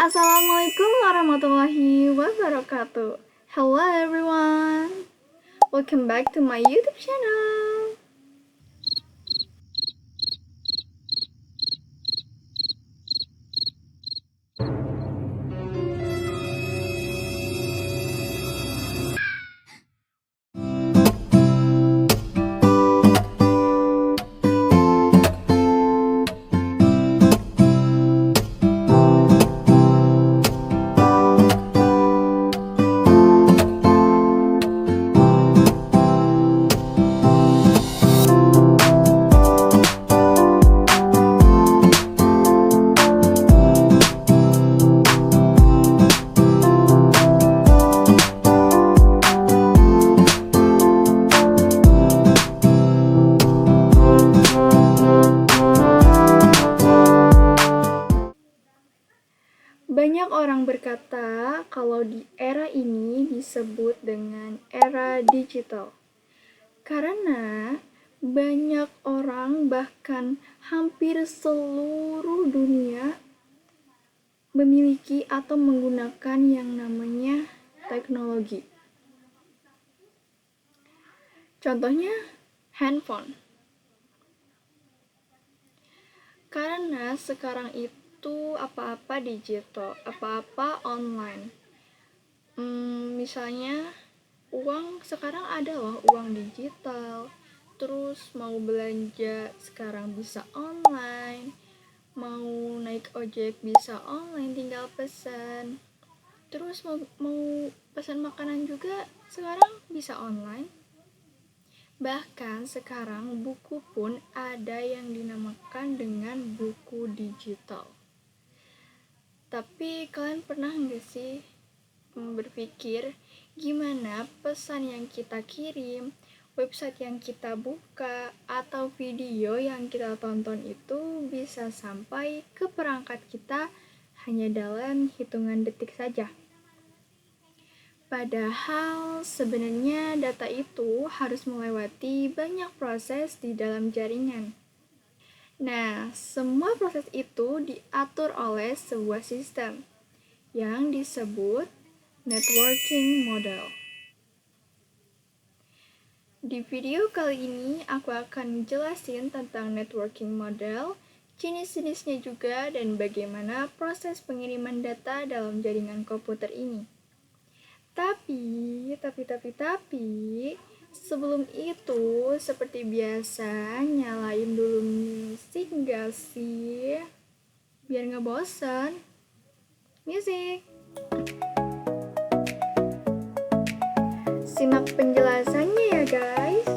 Assalamualaikum warahmatullahi wabarakatuh. Hello everyone. Welcome back to my YouTube channel. Banyak orang berkata kalau di era ini disebut dengan era digital. Karena banyak orang, bahkan hampir seluruh dunia, memiliki atau menggunakan yang namanya teknologi. Contohnya handphone. Karena sekarang itu apa-apa digital, apa-apa online. Misalnya uang sekarang ada loh, uang digital. Terus mau belanja sekarang bisa online. Mau naik ojek bisa online, tinggal pesan. Terus mau pesan makanan juga sekarang bisa online. Bahkan sekarang buku pun ada yang dinamakan dengan buku digital. Tapi kalian pernah nggak sih berpikir gimana pesan yang kita kirim, website yang kita buka, atau video yang kita tonton itu bisa sampai ke perangkat kita hanya dalam hitungan detik saja? Padahal sebenarnya data itu harus melewati banyak proses di dalam jaringan. Nah, semua proses itu diatur oleh sebuah sistem yang disebut networking model. Di video kali ini aku akan jelasin tentang networking model, jenis-jenisnya juga, dan bagaimana proses pengiriman data dalam jaringan komputer ini. Tapi, sebelum itu, seperti biasa, nyalain dulu musik gak sih? Biar gak bosan. Musik! Simak penjelasannya ya guys.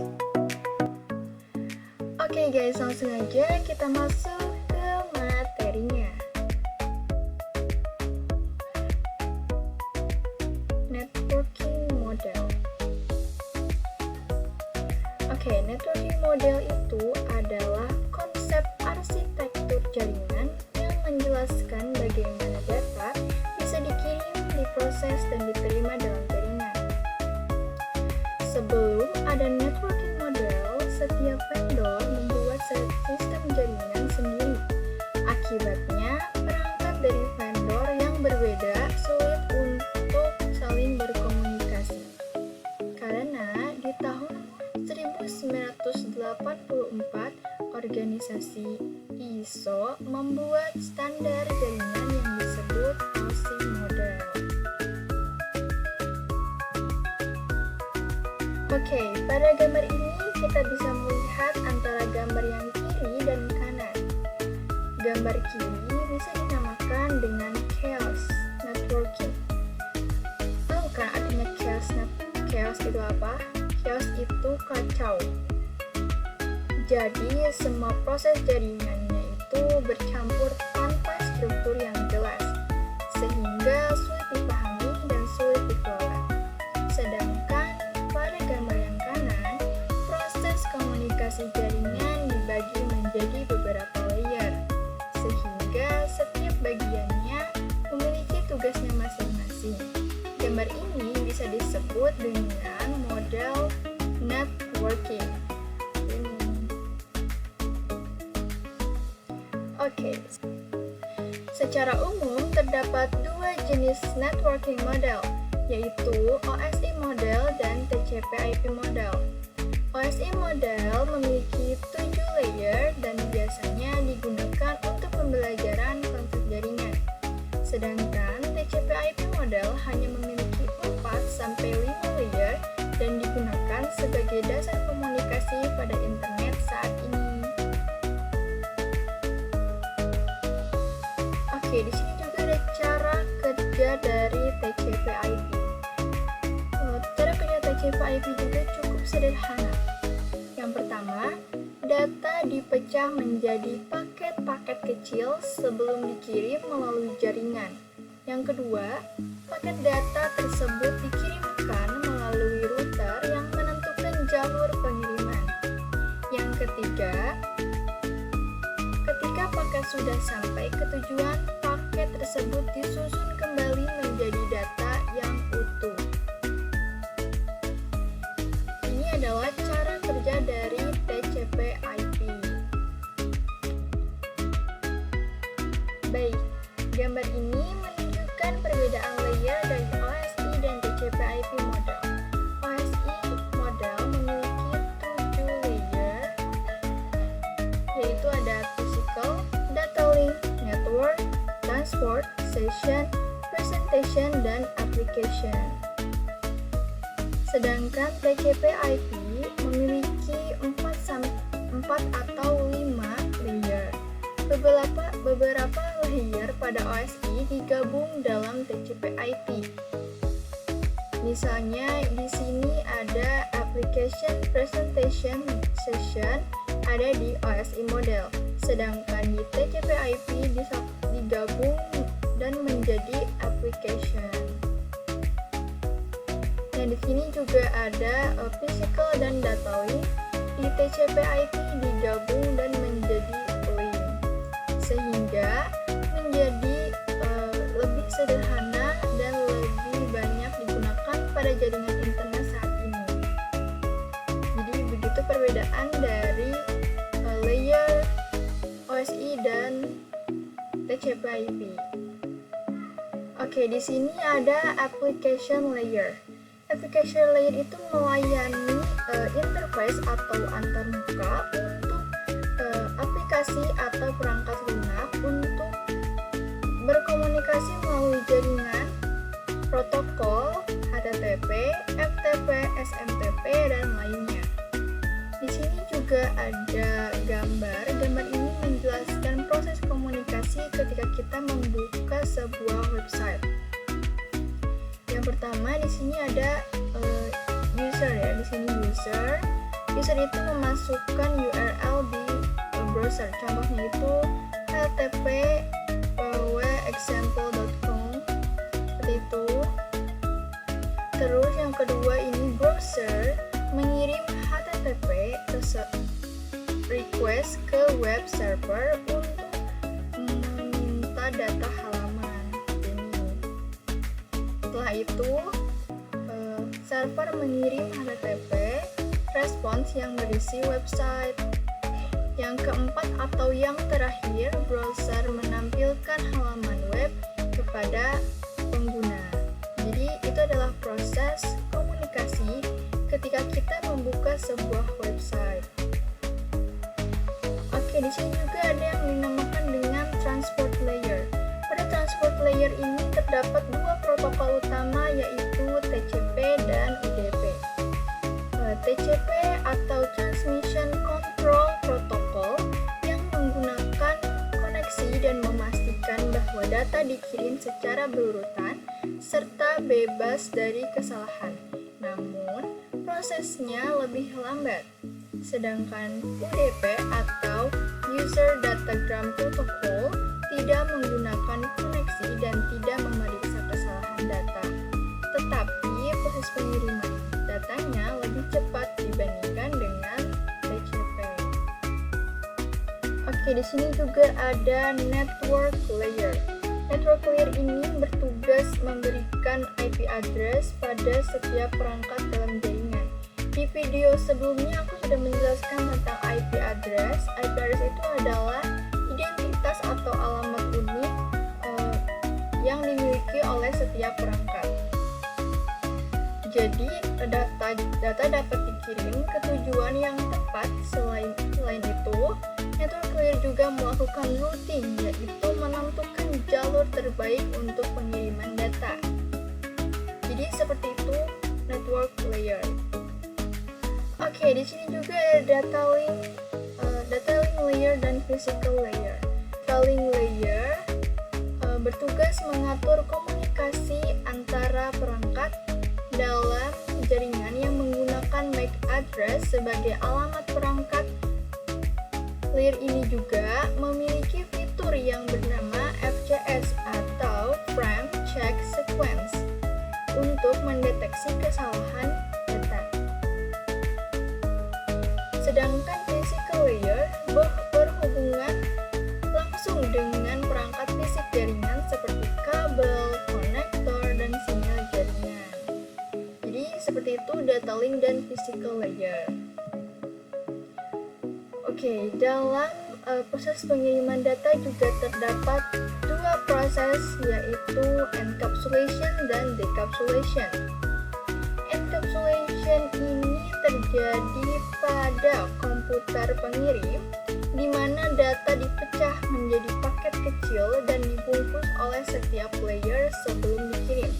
Oke guys, langsung aja kita masuk ke materinya. Networking model. Networking model itu adalah konsep arsitektur jaringan yang menjelaskan bagaimana data bisa dikirim, diproses, dan diterima dalam jaringan. Sebelum ada networking model, setiap vendor membuat sistem jaringan sendiri. Akibatnya, perangkat dari vendor yang berbeda sulit untuk saling berkomunikasi. Karena di tahun 1984, organisasi ISO membuat standar jaringan yang disebut OSI model. Pada gambar ini kita bisa melihat antara gambar yang kiri dan kanan. Gambar kiri bisa dinamakan dengan chaos networking. Tahu kan artinya chaos itu apa? Chaos itu kacau. Jadi semua proses jaringannya itu bercampur tanpa struktur yang jelas, sehingga sulit dipahami dan sulit dikelola. Sedangkan pada gambar yang kanan, proses komunikasi jaringan dibagi menjadi beberapa layer, sehingga setiap bagiannya memiliki tugasnya masing-masing. Gambar ini bisa disebut dengan model networking. Secara umum, terdapat dua jenis networking model, yaitu OSI model dan TCP/IP model. OSI model memiliki 7 layer dan biasanya digunakan untuk pembelajaran konsep jaringan. Sedangkan TCP/IP model hanya memiliki 4-5 layer dan digunakan sebagai dasar komunikasi pada internet saat ini. Oke, di sini juga ada cara kerja dari TCP/IP. Cara kerja TCP/IP juga cukup sederhana. Yang pertama, data dipecah menjadi paket-paket kecil sebelum dikirim melalui jaringan. Yang kedua, paket data tersebut dikirimkan melalui router yang menentukan jalur pengiriman. Yang ketiga, ketika paket sudah sampai ke tujuan, paket tersebut disusun kembali menjadi data yang utuh. Ini adalah cara kerja dari TCP/IP. Baik, gambar ini menunjukkan perbedaan layer dari OSI dan TCP/IP model. OSI model memiliki 7 layer, yaitu ada physical, data link, network, transport, session, presentation, dan application. Sedangkan TCP/IP memiliki 4 atau 5 layer. Beberapa layer pada OSI digabung dalam TCP/IP. Misalnya di sini ada application, presentation, session ada di OSI model. Sedangkan di TCP/IP digabung dan menjadi application. Nah, di sini juga ada physical dan data link. Di TCP/IP digabung dan menjadi link, sehingga menjadi lebih sederhana dan lebih banyak digunakan pada jaringan internet saat ini. Jadi begitu perbedaan dari layer OSI dan TCP/IP. Oke, di sini ada application layer. Application layer itu melayani interface atau antarmuka untuk aplikasi atau perangkat lunak untuk berkomunikasi melalui jaringan, protokol, HTTP, FTP, SMTP, dan lainnya. Di sini juga ada gambar. Gambar ini menjelaskan proses komunikasi ketika kita membuka sebuah website. Yang pertama di sini ada user ya. Di sini user. User itu memasukkan URL di browser. Contohnya itu http www.example.com seperti itu. Terus yang kedua ini browser mengirim HTTP request ke web server untuk meminta data halaman ini. Setelah itu server mengirim HTTP response yang berisi website. Yang keempat atau yang terakhir, browser menampilkan halaman web kepada pengguna. Jadi itu adalah proses komunikasi ketika kita membuka sebuah website. Oke, di sini juga ada yang dinamakan dengan transport layer. Pada transport layer ini terdapat dua protokol utama, yaitu TCP dan UDP. TCP atau Transmission Control Protocol yang menggunakan koneksi dan memastikan bahwa data dikirim secara berurutan serta bebas dari kesalahan. Namun, prosesnya lebih lambat. Sedangkan UDP atau User Datagram Protocol tidak menggunakan koneksi dan tidak memeriksa kesalahan data. Tetapi proses pengiriman datanya lebih cepat dibandingkan dengan TCP. Oke, di sini juga ada network layer. Network layer ini bertugas memberikan IP address pada setiap perangkat dalam jaringan. Di video sebelumnya aku sudah menjelaskan tentang IP address. IP address itu adalah identitas atau alamat unik oleh setiap perangkat. Jadi, data dapat dikirim ke tujuan yang tepat. Selain itu, network layer juga melakukan routing, yaitu menentukan jalur terbaik untuk pengiriman data. Jadi seperti itu network layer. Oke, di sini juga ada data link layer dan physical layer. Data link layer bertugas mengatur komunikasi antara perangkat dalam jaringan yang menggunakan MAC address sebagai alamat perangkat. Layer ini juga memiliki fitur yang bernama FCS atau Frame Check Sequence untuk mendeteksi kesalahan data. Sedangkan physical layer berhubungan langsung dengan perangkat fisik jaringan seperti kabel, konektor, dan sinyal jaringan. Jadi seperti itu data link dan physical layer. Oke, dalam proses pengiriman data juga terdapat dua proses, yaitu encapsulation dan decapsulation. Encapsulation ini terjadi pada komputer pengirim, di mana data dipecah menjadi paket kecil dan dibungkus oleh setiap layer sebelum dikirim.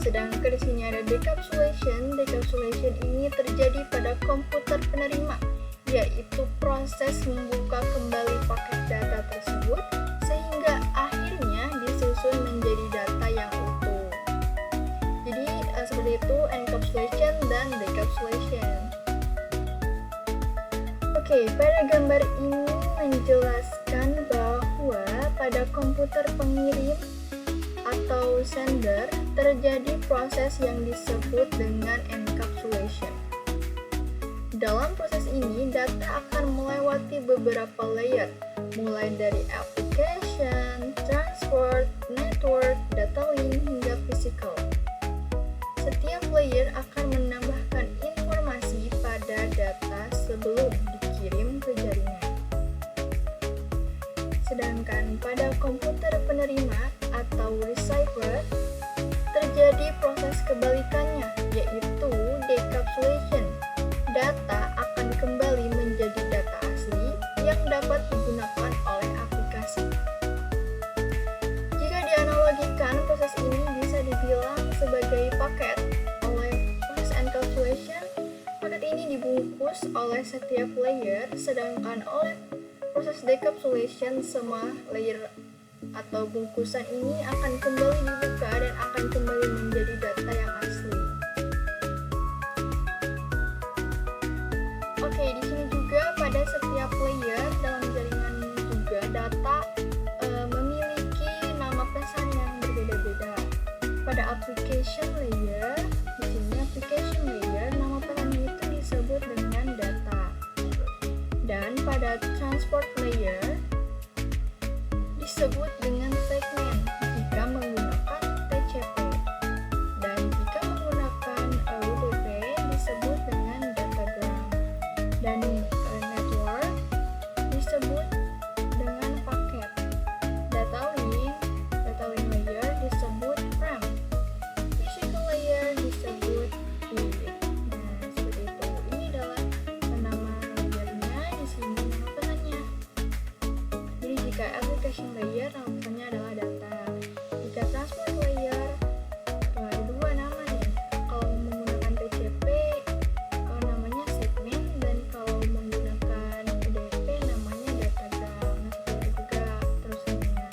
Sedangkan di sini ada decapsulation. Decapsulation ini terjadi pada komputer penerima, yaitu proses membuka kembali paket data tersebut sehingga akhirnya disusun menjadi data yang utuh. Jadi seperti itu encapsulation dan decapsulation. Oke, pada gambar ini menjelaskan bahwa pada komputer pengirim atau sender terjadi proses yang disebut dengan encapsulation. Dalam proses ini, data akan melewati beberapa layer, mulai dari application, transport, network, data link, hingga physical. Setiap layer akan menambahkan informasi pada data sebelum dikirim ke jaringan. Sedangkan pada komputer penerima atau receiver, terjadi proses kebalikannya, yaitu decapsulation. Data akan kembali menjadi data asli yang dapat digunakan oleh aplikasi. Jika dianalogikan, proses ini bisa dibilang sebagai paket. Oleh proses encapsulation, paket ini dibungkus oleh setiap layer, sedangkan oleh proses decapsulation, semua layer atau bungkusan ini akan kembali dibuka dan akan kembali menjadi data yang asli. Oke, di sini juga pada setiap layer dalam jaringan juga data memiliki nama pesan yang berbeda-beda. Pada application layer, di sini application layer nama pesannya itu disebut dengan data. Dan pada transport layer disebut dengan segmen jika menggunakan TCP. Dan jika menggunakan UDP disebut dengan datagram. Dan network disebut dengan paket. Data link layer disebut frame. Physical layer disebut bit. Nah, seperti itu. Ini adalah nama layernya, di sini nama pesannya. Jadi jika application layer, nama pesannya adalah data. Jika transport layer, ada dua nama nih. Kalau menggunakan TCP, namanya segmen, dan kalau menggunakan UDP namanya datagram. Nah, seperti itu juga terusannya.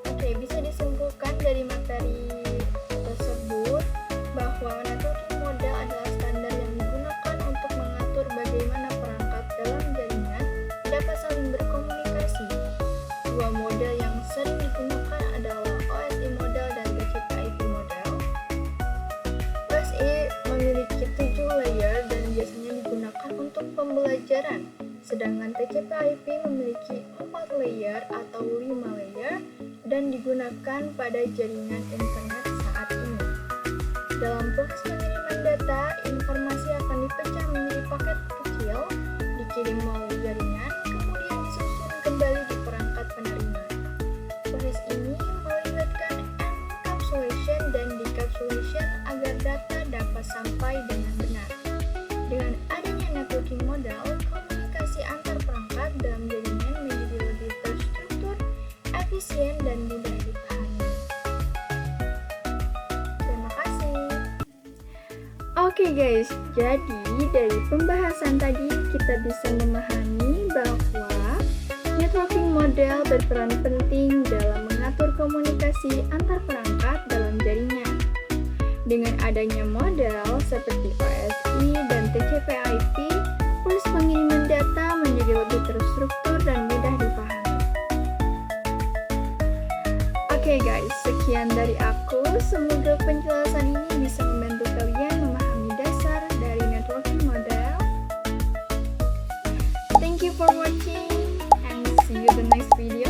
Oke, bisa disimpulkan dari materi tersebut bahwa networking model adalah standar yang digunakan untuk mengatur bagaimana perangkat dalam jaringan dapat saling berkomunikasi. Dua model yang sering digunakan adalah OSI model dan TCP/IP model. OSI memiliki 7 layer dan biasanya digunakan untuk pembelajaran, sedangkan TCP/IP memiliki 4 layer atau 5 layer dan digunakan pada jaringan internet saat ini. Dalam proses pengiriman data, informasi akan dipecah menjadi paket kecil, dikirim melalui jaringan, kemudian disusun kembali di perangkat penerima. efisien dan mudah dipahami. Terima kasih. Oke guys, jadi dari pembahasan tadi kita bisa memahami bahwa networking model berperan penting dalam mengatur komunikasi antar perangkat dalam jaringan. Dengan adanya model seperti OSI dan TCP/IP, proses pengiriman data menjadi lebih terstruktur dan mudah dipahami. Oke guys, sekian dari aku. Semoga penjelasan ini bisa membantu kalian memahami dasar dari networking model. Thank you for watching and see you the next video.